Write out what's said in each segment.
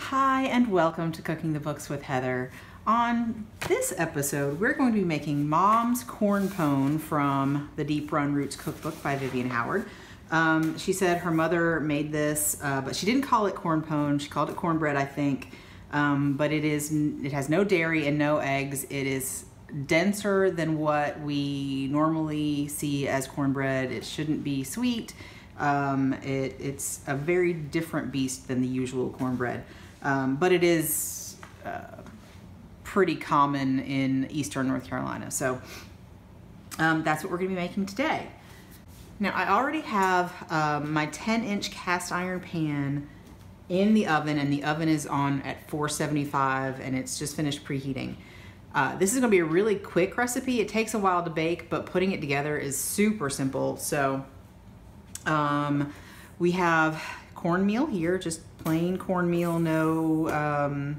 Hi and welcome to Cooking the Books with Heather. On this episode, we're going to be making Mom's Cornpone from the Deep Run Roots Cookbook by Vivian Howard. She said her mother made this, but she didn't call it cornpone. She called it cornbread, I think. But it has no dairy and no eggs. It is denser than what we normally see as cornbread. It shouldn't be sweet. It's a very different beast than the usual cornbread, but it is pretty common in eastern North Carolina. So that's what we're going to be making today. Now I already have my 10-inch cast iron pan in the oven, and the oven is on at 475 and it's just finished preheating. This is going to be a really quick recipe. It takes a while to bake, but putting it together is super simple. So we have cornmeal here, just plain cornmeal, no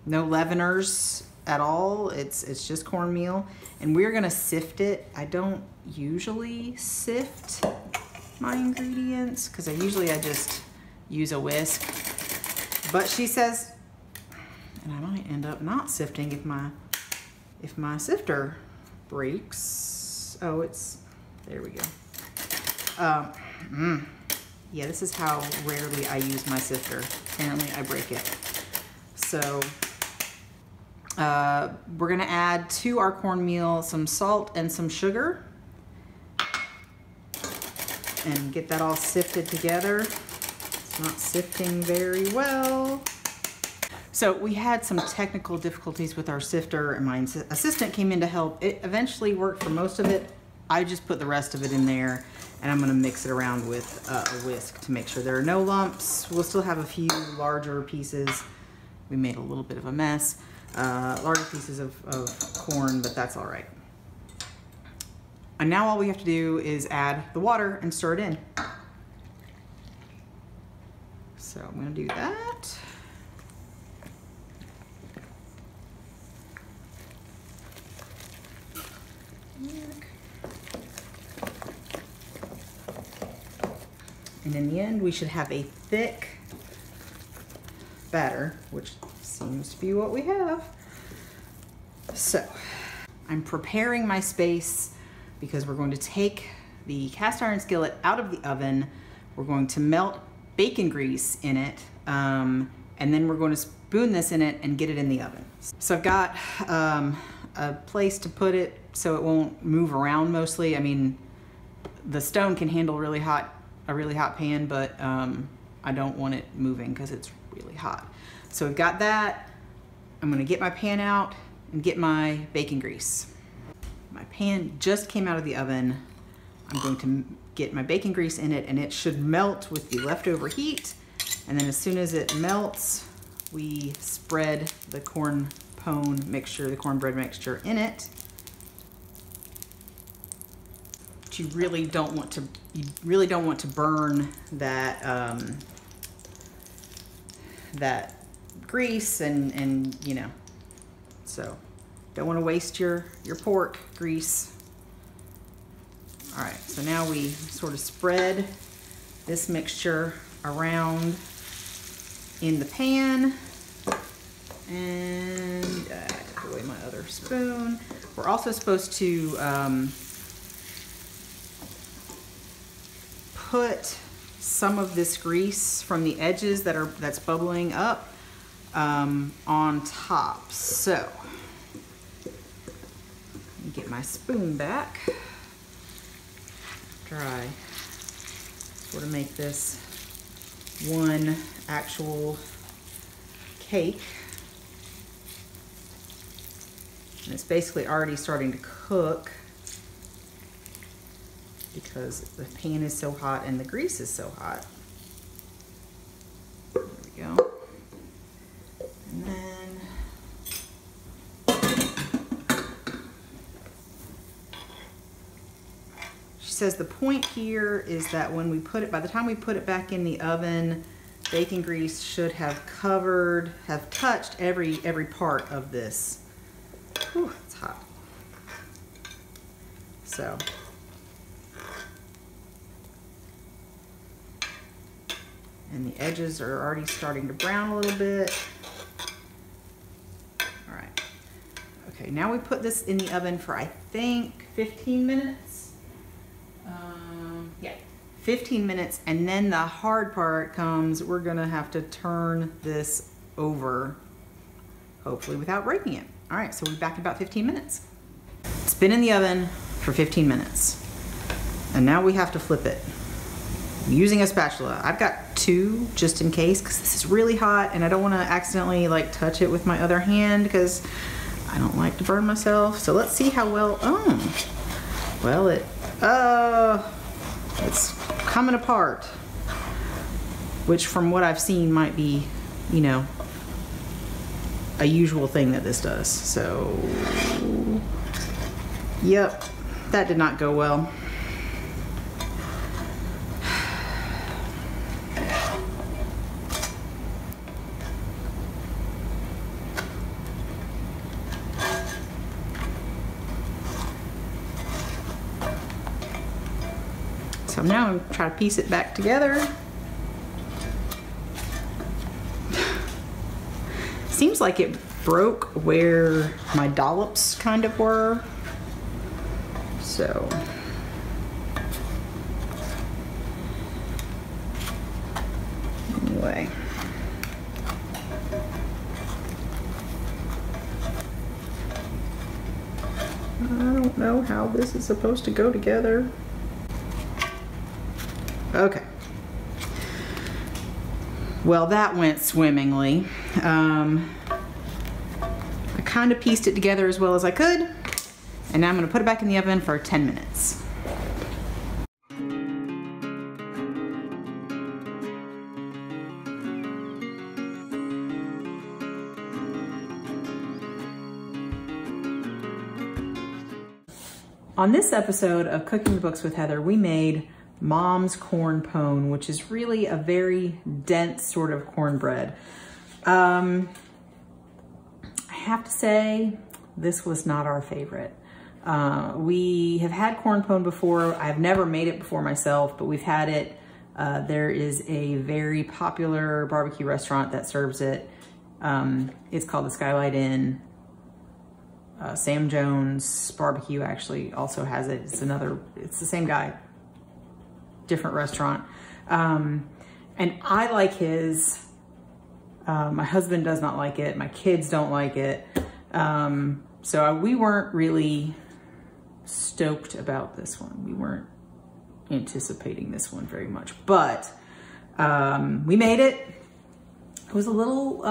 leaveners at all. It's just cornmeal, and we're gonna sift it. I don't usually sift my ingredients because I just use a whisk, but she says, and I might end up not sifting if my sifter breaks. Oh, there we go. Yeah, this is how rarely I use my sifter. Apparently I break it. So we're gonna add to our cornmeal some salt and some sugar and get that all sifted together. It's not sifting very well. So we had some technical difficulties with our sifter, and my assistant came in to help. It eventually worked for most of it. I just put the rest of it in there, and I'm gonna mix it around with a whisk to make sure there are no lumps. We'll still have a few larger pieces. We made a little bit of a mess. Larger pieces of corn, but that's all right. And now all we have to do is add the water and stir it in. So I'm gonna do that. And in the end, we should have a thick batter, which seems to be what we have. So I'm preparing my space because we're going to take the cast iron skillet out of the oven. We're going to melt bacon grease in it, and then we're going to spoon this in it and get it in the oven. So I've got a place to put it so it won't move around mostly. I mean, the stone can handle a really hot pan, but I don't want it moving because it's really hot. So we've got that. I'm gonna get my pan out and get my bacon grease. My pan just came out of the oven. I'm going to get my bacon grease in it, and it should melt with the leftover heat. And then as soon as it melts, we spread the cornpone mixture, the cornbread mixture in it. You really don't want to burn that that grease, and you know, so don't want to waste your pork grease. All right, so now we sort of spread this mixture around in the pan, and I took away my other spoon. We're also supposed to put some of this grease from the edges that's bubbling up on top. So let me get my spoon back after I sort of make this one actual cake. And it's basically already starting to cook because the pan is so hot and the grease is so hot. There we go. And then she says the point here is that when we put it, by the time we put it back in the oven, bacon grease should have touched every part of this. Whew, it's hot. So And the edges are already starting to brown a little bit. All right. Okay, now we put this in the oven for, I think, 15 minutes. Yeah, 15 minutes. And then the hard part comes, we're gonna have to turn this over, hopefully without breaking it. All right, so we'll be back in about 15 minutes. It's been in the oven for 15 minutes. And now we have to flip it using a spatula. I've got two just in case, because this is really hot and I don't want to accidentally like touch it with my other hand because I don't like to burn myself. So let's see how well, well, it's coming apart, which from what I've seen might be, you know, a usual thing that this does. So, yep, that did not go well. So now I'm trying to piece it back together. Seems like it broke where my dollops kind of were. So anyway. I don't know how this is supposed to go together. Okay. Well, that went swimmingly. I kind of pieced it together as well as I could, and now I'm going to put it back in the oven for 10 minutes. On this episode of Cooking the Books with Heather, we made Mom's Cornpone, which is really a very dense sort of cornbread. I have to say, this was not our favorite. We have had cornpone before. I've never made it before myself, but we've had it. There is a very popular barbecue restaurant that serves it. It's called the Skylight Inn. Sam Jones Barbecue actually also has it. It's the same guy, different restaurant. And I like his. My husband does not like it. My kids don't like it. So we weren't really stoked about this one. We weren't anticipating this one very much, but we made it. It was a little,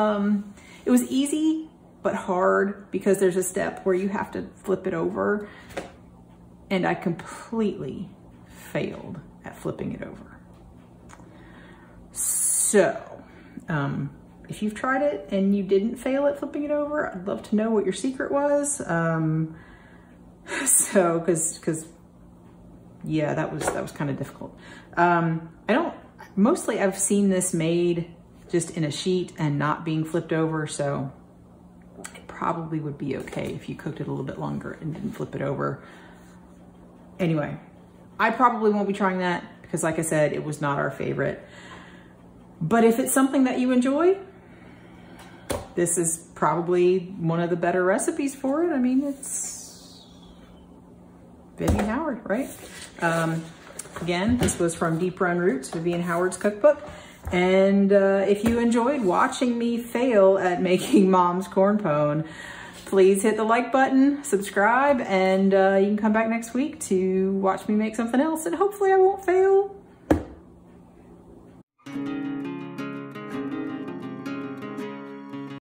it was easy, but hard because there's a step where you have to flip it over, and I completely failed at flipping it over. So, if you've tried it and you didn't fail at flipping it over, I'd love to know what your secret was. Cause yeah, that was kind of difficult. Mostly I've seen this made just in a sheet and not being flipped over. So it probably would be okay if you cooked it a little bit longer and didn't flip it over. Anyway, I probably won't be trying that because like I said, it was not our favorite. But if it's something that you enjoy, this is probably one of the better recipes for it. I mean, it's Vivian Howard, right? Again, this was from Deep Run Roots, Vivian Howard's cookbook. And if you enjoyed watching me fail at making Mom's Cornpone, please hit the like button, subscribe, and you can come back next week to watch me make something else, and hopefully I won't fail